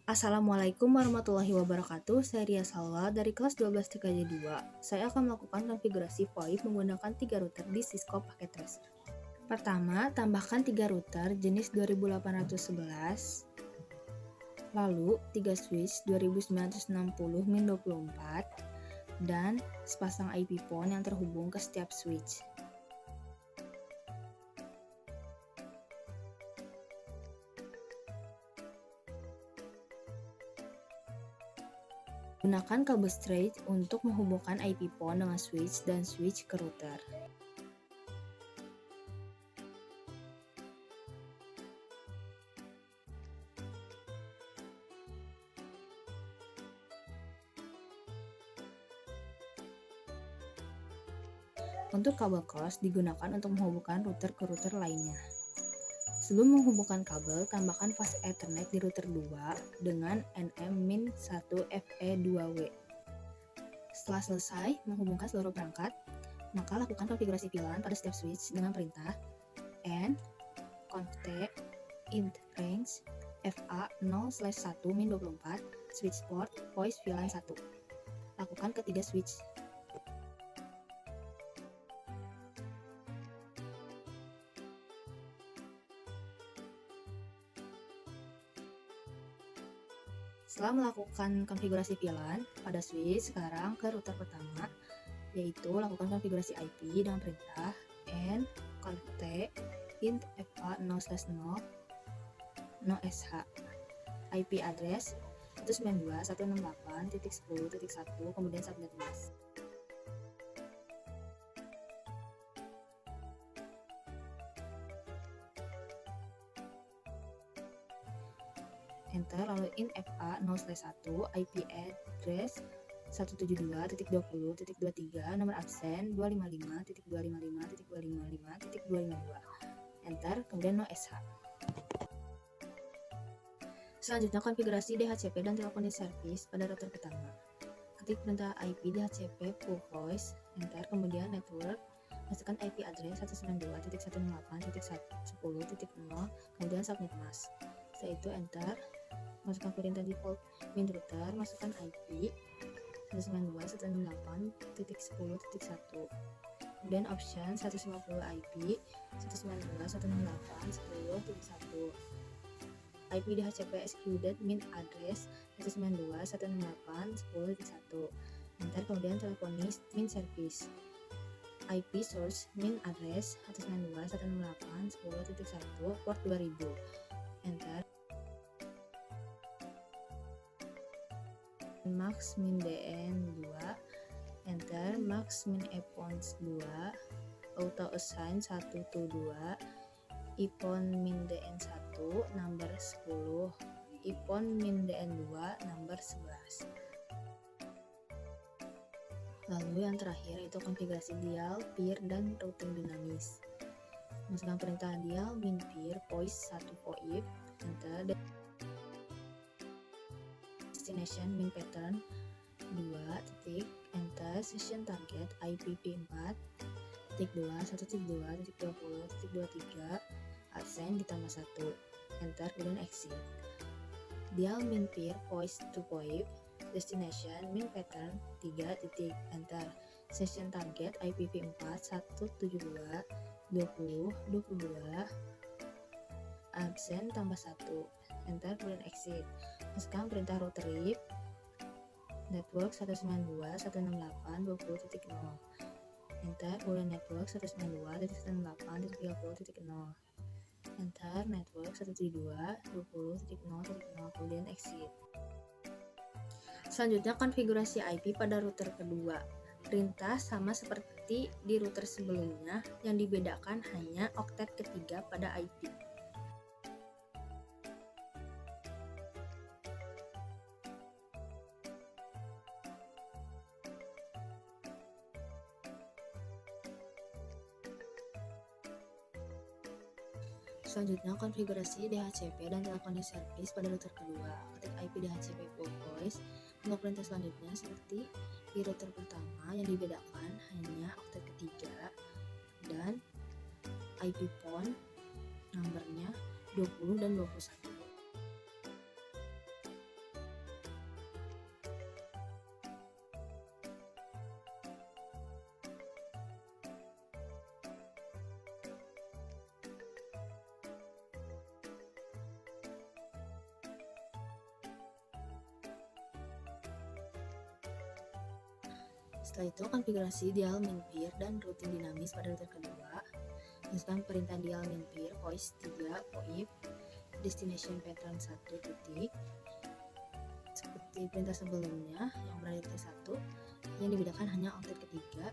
Assalamualaikum warahmatullahi wabarakatuh. Saya Ria Salwa dari kelas 12 TKJ 2. Saya akan melakukan konfigurasi VoIP menggunakan 3 router di Cisco Packet Tracer. Pertama, tambahkan 3 router jenis 2811, lalu 3 switch 2960-24, dan sepasang IP phone yang terhubung ke setiap switch. Gunakan kabel straight untuk menghubungkan IP phone dengan switch dan switch ke router. Untuk kabel cross digunakan untuk menghubungkan router ke router lainnya. Sebelum menghubungkan kabel, tambahkan fast Ethernet di router 2 dengan NM-1FE2W. Setelah selesai menghubungkan seluruh perangkat, maka lakukan konfigurasi VLAN pada setiap switch dengan perintah n conft int range fa 0/1-24 switch port voice VLAN 1. Lakukan ketiga switch. Setelah melakukan konfigurasi VLAN pada switch, sekarang ke router pertama, yaitu lakukan konfigurasi IP dengan perintah n conft int fa 0/0 sh. IP address 192.168.10.1, kemudian subnet mask. Enter, lalu int fa 0/1, IP address 172.20.23, nomor absen 255.255.255.252. Enter, kemudian no sh. Selanjutnya konfigurasi DHCP dan telephony service pada router pertama. Ketik perintah IP DHCP full voice, enter, kemudian network, masukkan IP address 192.168.10.0, kemudian subnet mask. Setelah itu enter, masukkan perintah default min router, masukkan IP 192.168.10.1, kemudian option 150 IP 192.168.10.1. IP DHCP excluded min address 192.168.10.1. Enter, kemudian telephony min service IP source min address 192.168.10.1 port 2000. Enter. Max min DN 2, enter. Max min epons 2, auto assign 1 to 2, ipon min DN 1, number 10, ipon min DN 2, number 11. Lalu yang terakhir itu konfigurasi dial, peer, dan routing dinamis. Masukkan perintah dial min peer voice 1 VoIP, enter. Destination min pattern 2, titik, enter. Session target IPv4, titik 2, 1.2.20.23, absen ditambah 1, enter, kemudian exit. Dial min peer voice to VoIP, destination min pattern 3, titik, enter. Session target IPv4 172.20.22, absen tambah 1, enter, kemudian exit. Masukkan perintah router RIP network 192.168.20.0, enter, kemudian network 192.168.30.0, enter, network 172.20.0.0, kemudian exit. Selanjutnya konfigurasi IP pada router kedua. Perintah sama seperti di router sebelumnya, yang dibedakan hanya oktet ketiga pada IP. Selanjutnya konfigurasi DHCP dan telephony service pada router kedua. Ketik IP DHCP full voice. Untuk perintah selanjutnya seperti di router pertama, yang dibedakan hanya oktet ketiga dan IP phone nomornya 20 dan 21. Setelah itu, konfigurasi dial minpir dan routing dinamis pada router kedua. Masukkan perintah dial minpir voice 3 voip destination pattern 1 titik. Seperti perintah sebelumnya yang berada di router 1, yang dibedakan hanya outlet ketiga.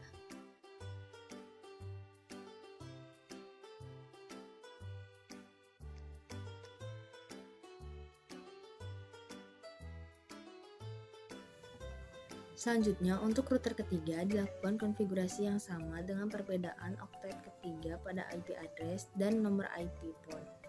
Selanjutnya, untuk router ketiga dilakukan konfigurasi yang sama dengan perbedaan oktet ketiga pada IP address dan nomor IP port.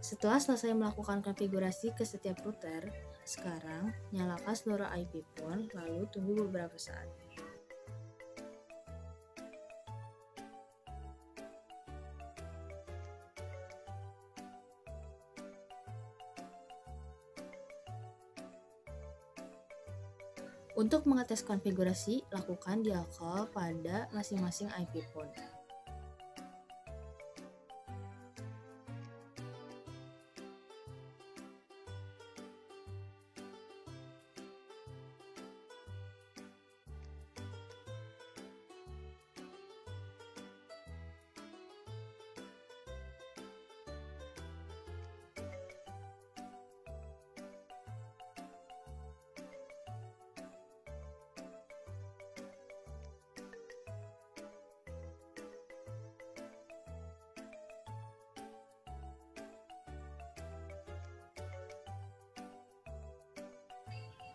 Setelah selesai melakukan konfigurasi ke setiap router, sekarang nyalakan seluruh IP port lalu tunggu beberapa saat. Untuk mengetes konfigurasi, lakukan dial call pada masing-masing IP port.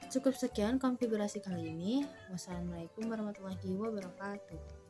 Cukup sekian konfigurasi kali ini. Wassalamualaikum warahmatullahi wabarakatuh.